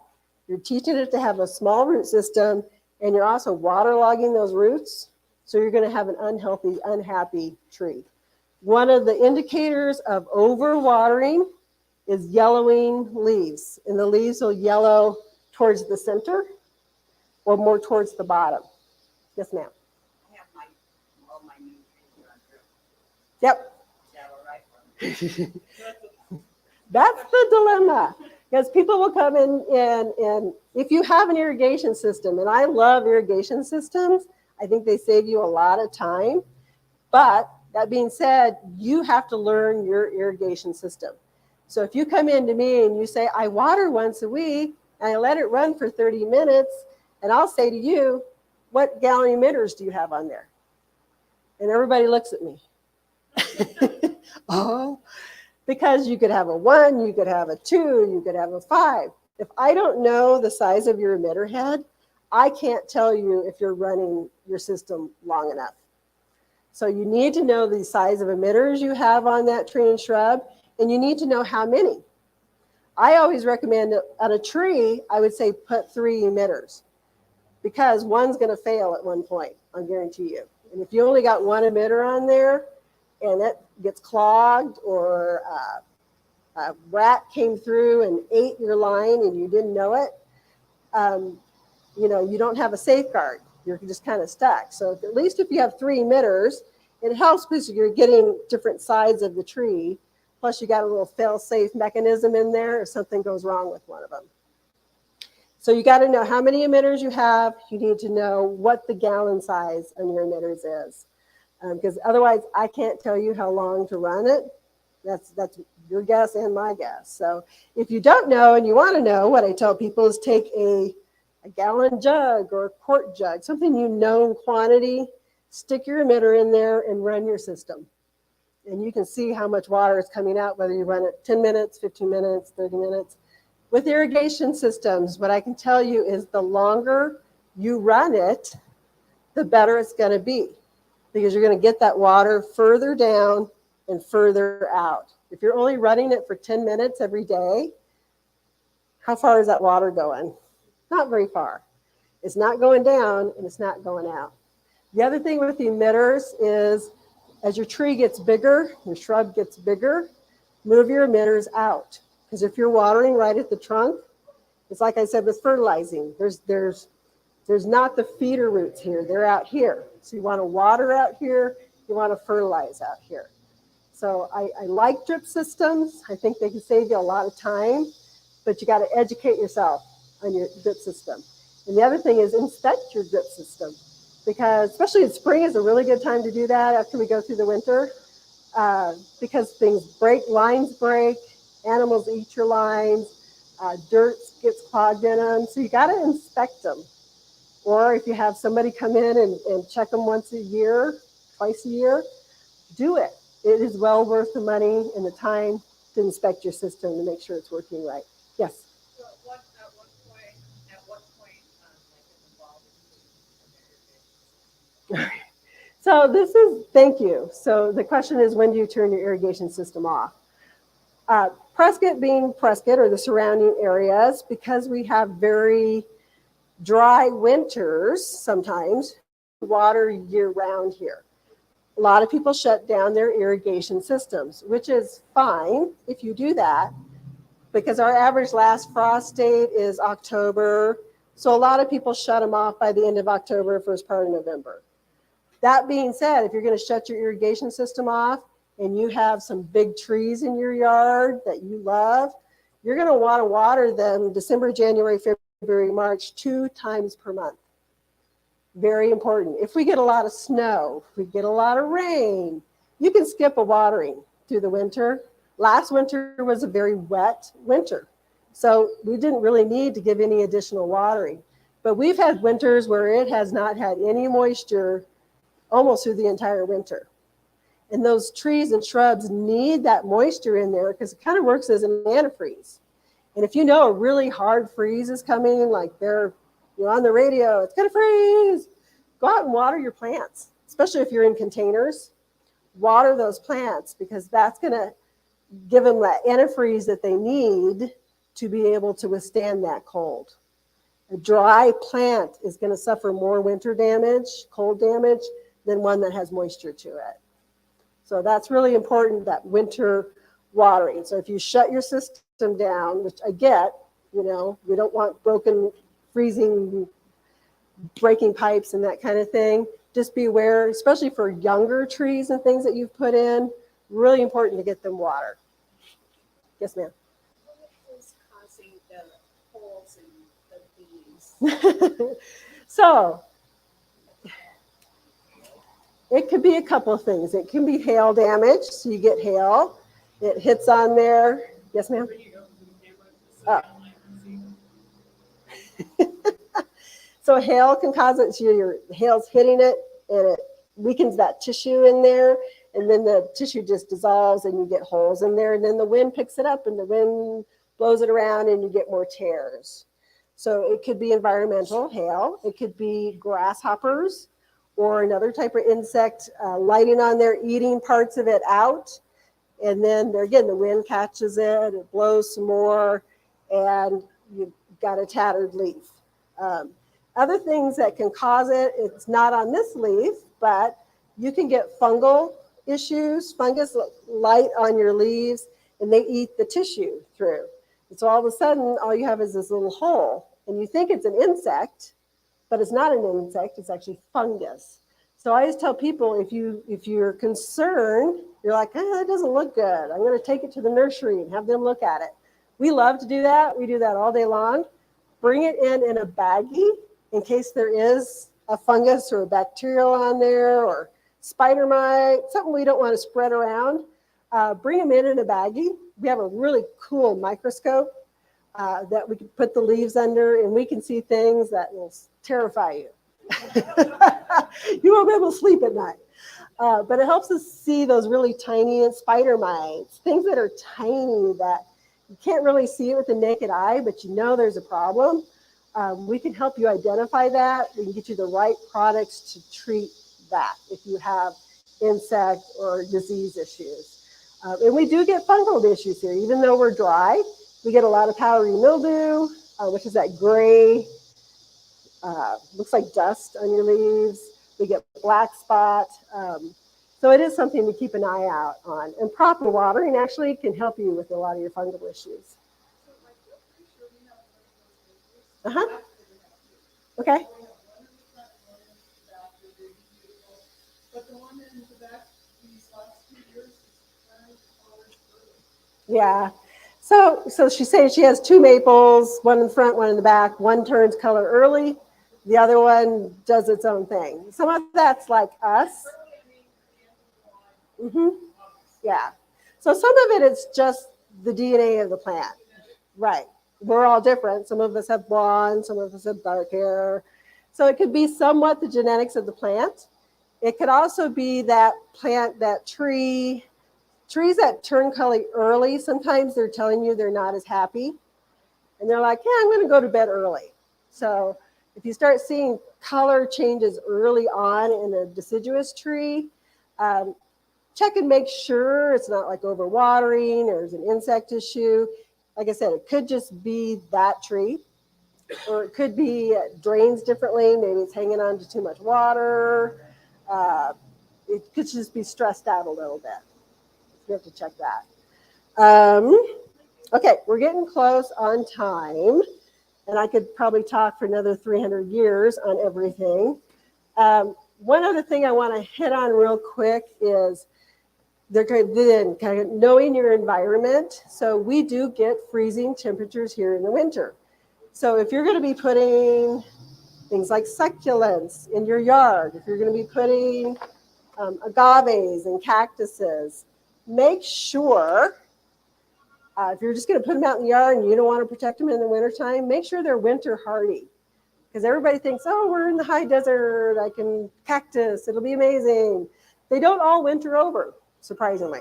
Speaker 3: you're teaching it to have a small root system, and you're also waterlogging those roots, so you're going to have an unhealthy, unhappy tree. One of the indicators of overwatering is yellowing leaves, and the leaves will yellow towards the center or more towards the bottom. Yes, ma'am.
Speaker 7: I have all my new trees are under.
Speaker 3: Yep.
Speaker 7: Is that all right?
Speaker 3: That's the dilemma, because people will come in and if you have an irrigation system, and I love irrigation systems, I think they save you a lot of time. But that being said, you have to learn your irrigation system. So if you come in to me and you say, I water once a week and I let it run for 30 minutes, and I'll say to you, what gallon emitters do you have on there? And everybody looks at me. Oh. Because you could have a 1, you could have a 2, you could have a 5. If I don't know the size of your emitter head, I can't tell you if you're running your system long enough. So you need to know the size of emitters you have on that tree and shrub, and you need to know how many. I always recommend on a tree, I would say put 3 emitters, because one's going to fail at one point, I guarantee you. And if you only got 1 emitter on there, and it gets clogged, or a rat came through and ate your line and you didn't know it, you don't have a safeguard. You're just kind of stuck. So at least if you have 3 emitters, it helps because you're getting different sides of the tree. Plus you got a little fail-safe mechanism in there if something goes wrong with one of them. So you got to know how many emitters you have. You need to know what the gallon size on your emitters is. Because otherwise, I can't tell you how long to run it. That's your guess and my guess. So if you don't know and you want to know, what I tell people is take a gallon jug or a quart jug, something you know in quantity, stick your emitter in there and run your system. And you can see how much water is coming out, whether you run it 10 minutes, 15 minutes, 30 minutes. With irrigation systems, what I can tell you is the longer you run it, the better it's going to be, because you're going to get that water further down and further out. If you're only running it for 10 minutes every day, How far is that water going? Not very far. It's not going down and it's not going out. The other thing with the emitters is as your tree gets bigger, your shrub gets bigger, move your emitters out. Because if you're watering right at the trunk, it's like I said with fertilizing. There's not the feeder roots here. They're out here. So you want to water out here. You want to fertilize out here. So I like drip systems. I think they can save you a lot of time, but you got to educate yourself on your drip system. And the other thing is inspect your drip system, because especially in spring is a really good time to do that after we go through the winter, because things break, lines break, animals eat your lines, dirt gets clogged in them. So you got to inspect them. Or if you have somebody come in and check them once a year, twice a year, do it. It is well worth the money and the time to inspect your system to make sure it's working right. Yes?
Speaker 7: So at what point, like, involved?
Speaker 3: So this is, thank you. So the question is, when do you turn your irrigation system off? Prescott being Prescott or the surrounding areas, because we have very dry winters sometimes, water year round here. A lot of people shut down their irrigation systems, which is fine if you do that, because our average last frost date is October. So a lot of people shut them off by the end of October, first part of November. That being said, if you're going to shut your irrigation system off and you have some big trees in your yard that you love, you're going to want to water them December, January, February, March, 2 times per month. Very important. If we get a lot of snow, if we get a lot of rain, you can skip a watering through the winter. Last winter was a very wet winter, so we didn't really need to give any additional watering. But we've had winters where it has not had any moisture almost through the entire winter. And those trees and shrubs need that moisture in there because it kind of works as an antifreeze. And if you know a really hard freeze is coming, like you're on the radio, it's going to freeze, go out and water your plants, especially if you're in containers. Water those plants, because that's going to give them that antifreeze that they need to be able to withstand that cold. A dry plant is going to suffer more winter damage, cold damage, than one that has moisture to it. So that's really important, that winter watering. So if you shut your system down, which I get, we don't want broken, freezing, breaking pipes and that kind of thing. Just be aware, especially for younger trees and things that you've put in, really important to get them water. Yes, ma'am.
Speaker 7: What is causing the holes in the beams?
Speaker 3: So it could be a couple of things. It can be hail damage. So you get hail. It hits on there. Yes, ma'am? Oh. So hail can cause it. So your hail's hitting it, and it weakens that tissue in there. And then the tissue just dissolves, and you get holes in there. And then the wind picks it up, and the wind blows it around, and you get more tears. So it could be environmental hail. It could be grasshoppers or another type of insect lighting on there, eating parts of it out. And then again, the wind catches it, it blows some more, and you've got a tattered leaf. Other things that can cause it, it's not on this leaf, but you can get fungal issues. Fungus light on your leaves, and they eat the tissue through. And so all of a sudden, all you have is this little hole, and you think it's an insect, but it's not an insect, it's actually fungus. So I always tell people, if you're concerned, you're like, that doesn't look good, I'm going to take it to the nursery and have them look at it. We love to do that. We do that all day long. Bring it in a baggie in case there is a fungus or a bacterial on there or spider mite, something we don't want to spread around. Bring them in a baggie. We have a really cool microscope that we can put the leaves under, and we can see things that will terrify you. You won't be able to sleep at night. But it helps us see those really tiny spider mites, things that are tiny that you can't really see it with the naked eye, but you know there's a problem. We can help you identify that. We can get you the right products to treat that if you have insect or disease issues. And we do get fungal issues here. Even though we're dry, We get a lot of powdery mildew, which is that gray, looks like dust on your leaves. We get black spot. So it is something to keep an eye out on. And proper watering actually can help you with a lot of your fungal issues. Uh-huh. Okay. Yeah. So she's saying she has two maples, one in the front, one in the back. One turns color early. The other one does its own thing. Some of that's like us. Mm-hmm. Yeah. So some of it is just the DNA of the plant. Right. We're all different. Some of us have blonde, some of us have dark hair. So it could be somewhat the genetics of the plant. It could also be that plant, that tree. Trees that turn color early, sometimes they're telling you they're not as happy. And they're like, yeah, I'm going to go to bed early. So if you start seeing color changes early on in a deciduous tree, check and make sure it's not like overwatering or there's an insect issue. Like I said, it could just be that tree, or it could be drains differently. Maybe it's hanging on to too much water. It could just be stressed out a little bit. We have to check that. Okay, we're getting close on time, and I could probably talk for another 300 years on everything. One other thing I want to hit on real quick is they're kind of knowing your environment. So we do get freezing temperatures here in the winter. So if you're going to be putting things like succulents in your yard, if you're going to be putting agaves and cactuses, make sure, if you're just going to put them out in the yard and you don't want to protect them in the wintertime, make sure they're winter hardy. Because everybody thinks, oh, we're in the high desert, I can cactus, it'll be amazing. They don't all winter over, surprisingly.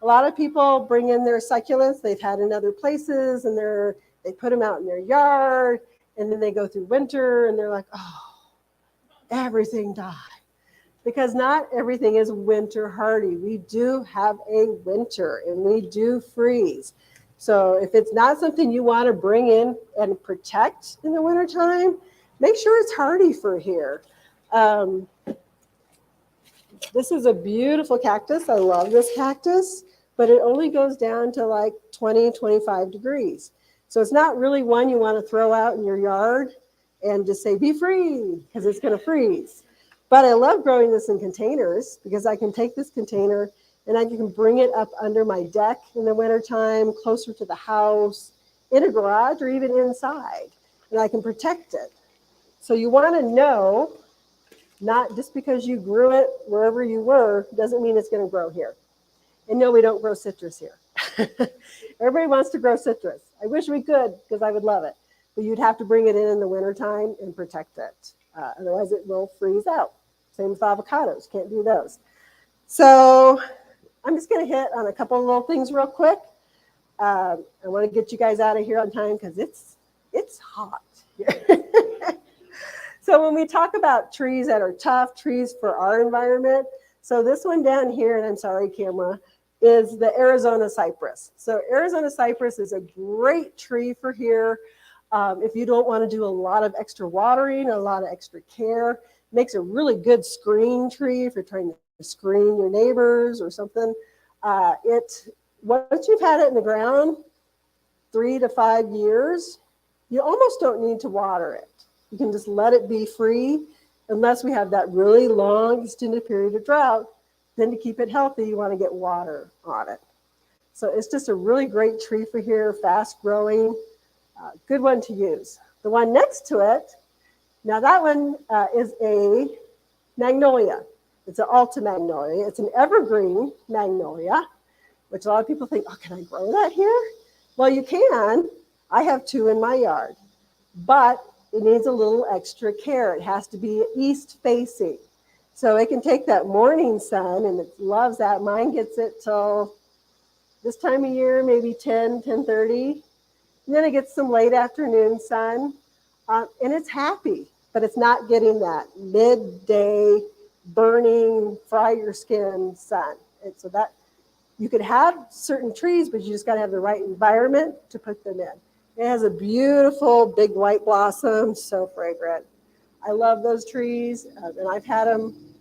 Speaker 3: A lot of people bring in their succulents they've had in other places, and they put them out in their yard, and then they go through winter, and they're like, oh, everything died. Because not everything is winter hardy. We do have a winter, and we do freeze. So if it's not something you want to bring in and protect in the wintertime, make sure it's hardy for here. This is a beautiful cactus. I love this cactus, but it only goes down to like 20, 25 degrees. So it's not really one you want to throw out in your yard and just say, be free, because it's going to freeze. But I love growing this in containers because I can take this container and I can bring it up under my deck in the wintertime, closer to the house, in a garage, or even inside, and I can protect it. So you want to know, not just because you grew it wherever you were, doesn't mean it's going to grow here. And no, we don't grow citrus here. Everybody wants to grow citrus. I wish we could, because I would love it. But you'd have to bring it in the wintertime and protect it. Otherwise, it will freeze out. Same with avocados. Can't do those. So I'm just going to hit on a couple of little things real quick. I want to get you guys out of here on time because it's hot. So when we talk about trees that are tough, trees for our environment, so this one down here, and I'm sorry, camera, is the Arizona cypress. So Arizona cypress is a great tree for here. If you don't want to do a lot of extra watering, a lot of extra care, makes a really good screen tree if you're trying to screen your neighbors or something. Once you've had it in the ground 3 to 5 years, you almost don't need to water it. You can just let it be free, unless we have that really long extended period of drought. Then to keep it healthy, you want to get water on it. So it's just a really great tree for here, fast growing, good one to use. The one next to it, now that one is a magnolia. It's an Alta magnolia. It's an evergreen magnolia, which a lot of people think, oh, can I grow that here? Well, you can. I have 2 in my yard, but it needs a little extra care. It has to be east facing. So it can take that morning sun, and it loves that. Mine gets it till this time of year, maybe 10, 10:30. And then it gets some late afternoon sun, and it's happy, but it's not getting that midday burning, fry your skin sun. And so You could have certain trees, but you just got to have the right environment to put them in. It has a beautiful big white blossom, so fragrant. I love those trees, and I've had them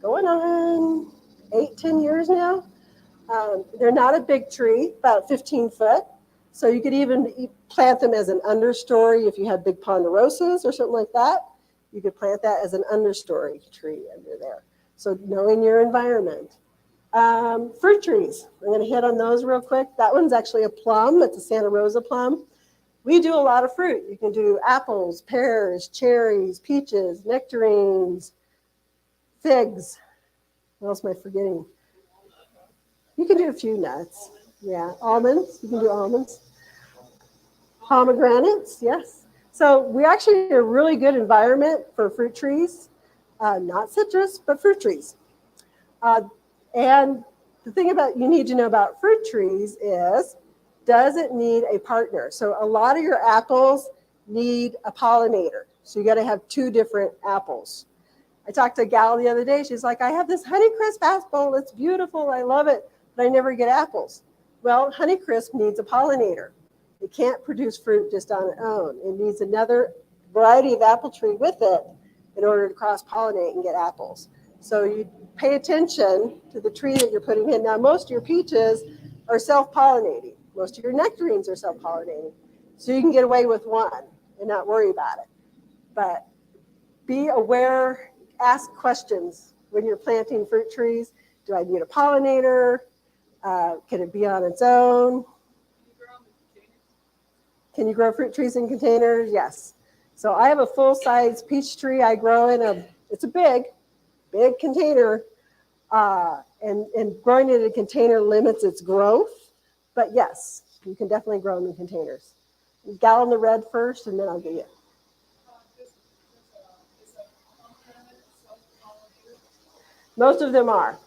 Speaker 3: going on 8, 10 years now. They're not a big tree, about 15 foot. So you could even plant them as an understory if you had big ponderosas or something like that. You could plant that as an understory tree under there. So knowing your environment. Fruit trees. I'm going to hit on those real quick. That one's actually a plum. It's a Santa Rosa plum. We do a lot of fruit. You can do apples, pears, cherries, peaches, nectarines, figs. What else am I forgetting? You can do a few nuts. Yeah, almonds. You can do almonds. Pomegranates, yes. So we actually are a really good environment for fruit trees. Not citrus, but fruit trees. And the thing about you need to know about fruit trees is, does it need a partner? So a lot of your apples need a pollinator. So you got to have 2 different apples. I talked to a gal the other day. She's like, I have this Honeycrisp apple. It's beautiful. I love it, but I never get apples. Well, Honeycrisp needs a pollinator. It can't produce fruit just on its own. It needs another variety of apple tree with it in order to cross-pollinate and get apples. So you pay attention to the tree that you're putting in. Now, most of your peaches are self-pollinating. Most of your nectarines are self-pollinating. So you can get away with one and not worry about it. But be aware, ask questions when you're planting fruit trees. Do I need a pollinator? Can it be on its own? Can you grow fruit trees in containers? Yes. So I have a full-size peach tree I grow in it's a big container. And growing in a container limits its growth. But yes, you can definitely grow them in containers. Gallon the red first, and then I'll get you. Most of them are.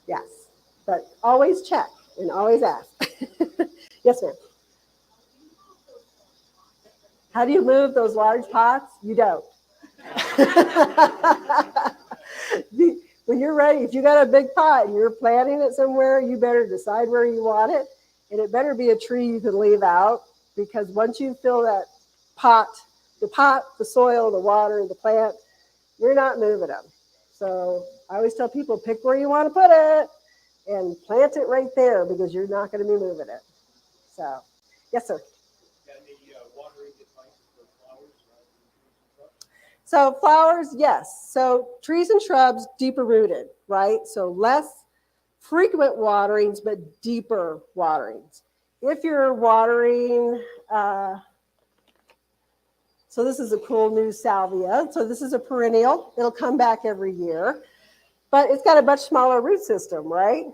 Speaker 3: Yes. But always check and always ask. Yes, ma'am. How do you move those large pots? You don't. When you're ready, if you got a big pot and you're planting it somewhere, you better decide where you want it. And it better be a tree you can leave out, because once you fill that pot, the soil, the water, the plant, you're not moving them. So I always tell people, pick where you want to put it and plant it right there, because you're not going to be moving it. So, yes, sir. So flowers, yes. So trees and shrubs, deeper rooted, right? So less frequent waterings, but deeper waterings. If you're watering, so this is a cool new salvia. So this is a perennial. It'll come back every year, but it's got a much smaller root system, right?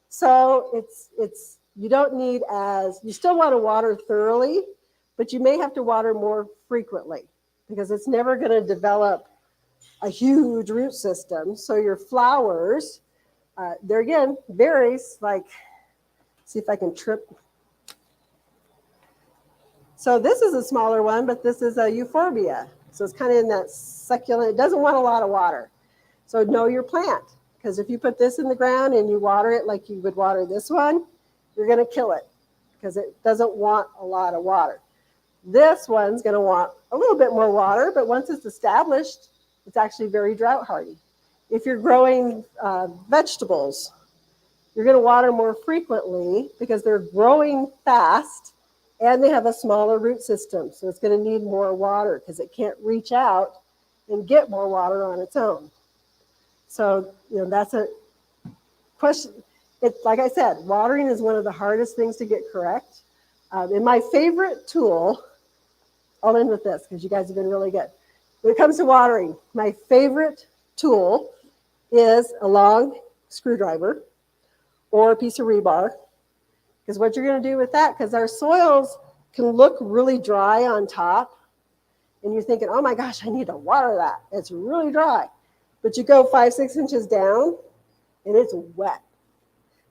Speaker 3: So you don't need you still want to water thoroughly, but you may have to water more frequently, because it's never going to develop a huge root system. So your flowers, there again, varies. Like, see if I can trip. So this is a smaller one, but this is a euphorbia. So it's kind of in that succulent. It doesn't want a lot of water. So know your plant, because if you put this in the ground and you water it like you would water this one, you're going to kill it, because it doesn't want a lot of water. This one's going to want a little bit more water, but once it's established, it's actually very drought hardy. If you're growing vegetables, you're going to water more frequently, because they're growing fast and they have a smaller root system. So it's going to need more water, because it can't reach out and get more water on its own. So, that's a question. It's like I said, watering is one of the hardest things to get correct. And my favorite tool, I'll end with this because you guys have been really good. When it comes to watering, my favorite tool is a long screwdriver or a piece of rebar. Because what you're going to do with that, because our soils can look really dry on top, and you're thinking, oh my gosh, I need to water that. It's really dry. But you go 5-6 inches down, and it's wet.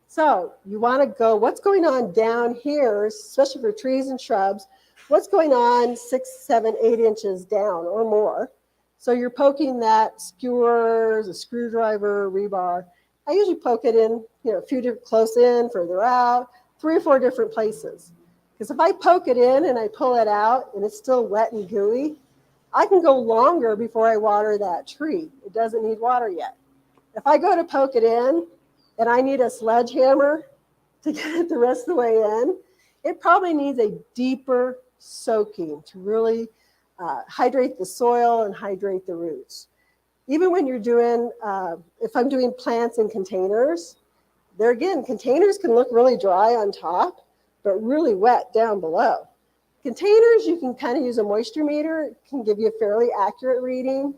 Speaker 3: So you want to go, what's going on down here, especially for trees and shrubs, what's going on 6, 7, 8 inches down or more. So you're poking that skewers, a screwdriver, rebar I usually poke it in, a few different, close in, further out, 3 or 4 different places. Because if I poke it in and I pull it out and it's still wet and gooey, I can go longer before I water that tree. It doesn't need water yet. If I go to poke it in and I need a sledgehammer to get it the rest of the way in, it probably needs a deeper soaking to really hydrate the soil and hydrate the roots. Even when you're doing, if I'm doing plants in containers, there again, containers can look really dry on top, but really wet down below. Containers, you can kind of use a moisture meter. It can give you a fairly accurate reading,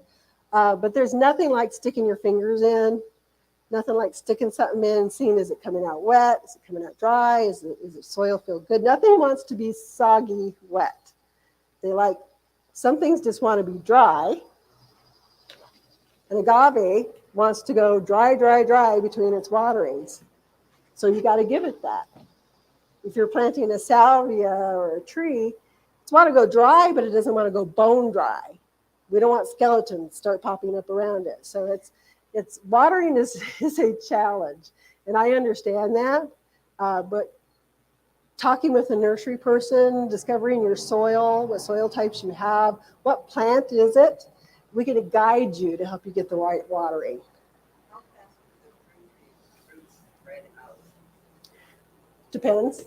Speaker 3: but there's nothing like sticking your fingers in, nothing like sticking something in and seeing, is it coming out wet? Is it coming out dry? Is the soil feel good? Nothing wants to be soggy wet. Some things just want to be dry. And agave wants to go dry, dry, dry between its waterings. So you got to give it that. If you're planting a salvia or a tree, it's want to go dry, but it doesn't want to go bone dry. We don't want skeletons start popping up around it. So it's watering is a challenge. And I understand that. But talking with a nursery person, discovering your soil, what soil types you have, what plant is it, we can guide you to help you get the right watering. Depends.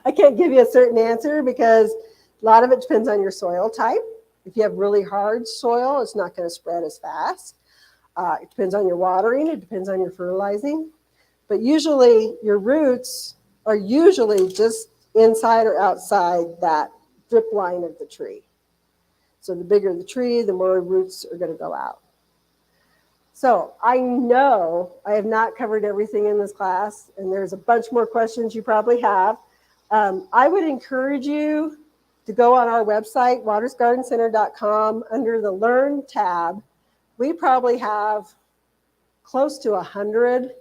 Speaker 3: I can't give you a certain answer because a lot of it depends on your soil type. If you have really hard soil, it's not going to spread as fast. It depends on your watering. It depends on your fertilizing. But usually your roots are usually just inside or outside that drip line of the tree. So the bigger the tree, the more roots are going to go out. So I know I have not covered everything in this class, and there's a bunch more questions you probably have. I would encourage you to go on our website, watersgardencenter.com, under the Learn tab. We probably have close to 100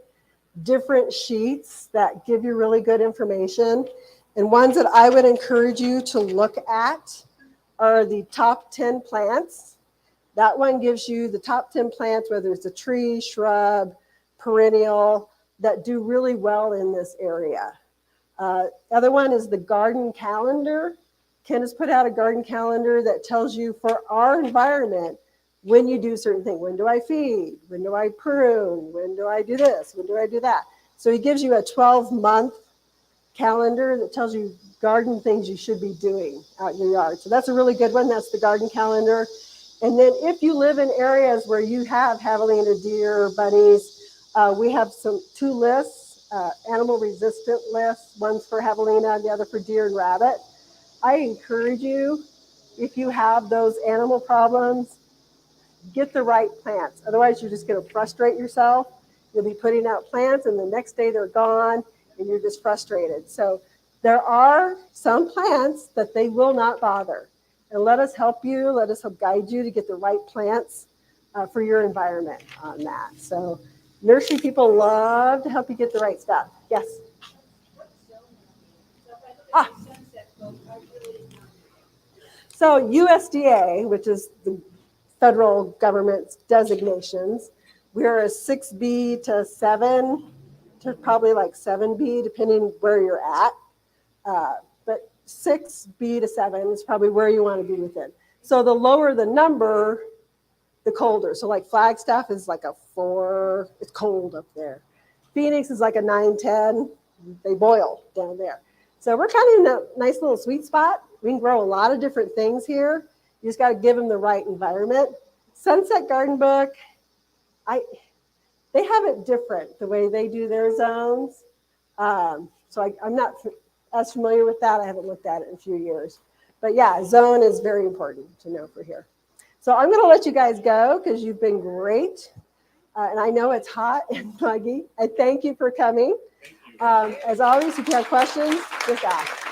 Speaker 3: different sheets that give you really good information. And ones that I would encourage you to look at are the top 10 plants. That one gives you the top 10 plants, whether it's a tree, shrub, perennial, that do really well in this area. Other one is the garden calendar. Ken has put out a garden calendar that tells you for our environment when you do certain things. When do I feed? When do I prune? When do I do this? When do I do that? So he gives you a 12-month calendar that tells you garden things you should be doing out in your yard. So that's a really good one. That's the garden calendar. And then if you live in areas where you have javelina, deer, bunnies, we have 2 lists, animal resistant lists. One's for javelina, the other for deer and rabbit. I encourage you, if you have those animal problems, get the right plants. Otherwise, you're just going to frustrate yourself. You'll be putting out plants, and the next day they're gone, and you're just frustrated. So there are some plants that they will not bother. And let us help you. Let us help guide you to get the right plants for your environment on that. So nursery people love to help you get the right stuff. Yes? So USDA, which is the federal government's designations, we're a 6B to 7 to probably like 7B, depending where you're at. But 6B to 7 is probably where you want to be within. So the lower the number, the colder. So like Flagstaff is like a 4. It's cold up there. Phoenix is like a 9, 10. They boil down there. So we're kind of in a nice little sweet spot. We can grow a lot of different things here. You just got to give them the right environment. Sunset Garden Book, they have it different the way they do their zones. So I'm not as familiar with that. I haven't looked at it in a few years. But yeah, zone is very important to know for here. So I'm going to let you guys go because you've been great. And I know it's hot and muggy. I thank you for coming. As always, if you have questions, just ask.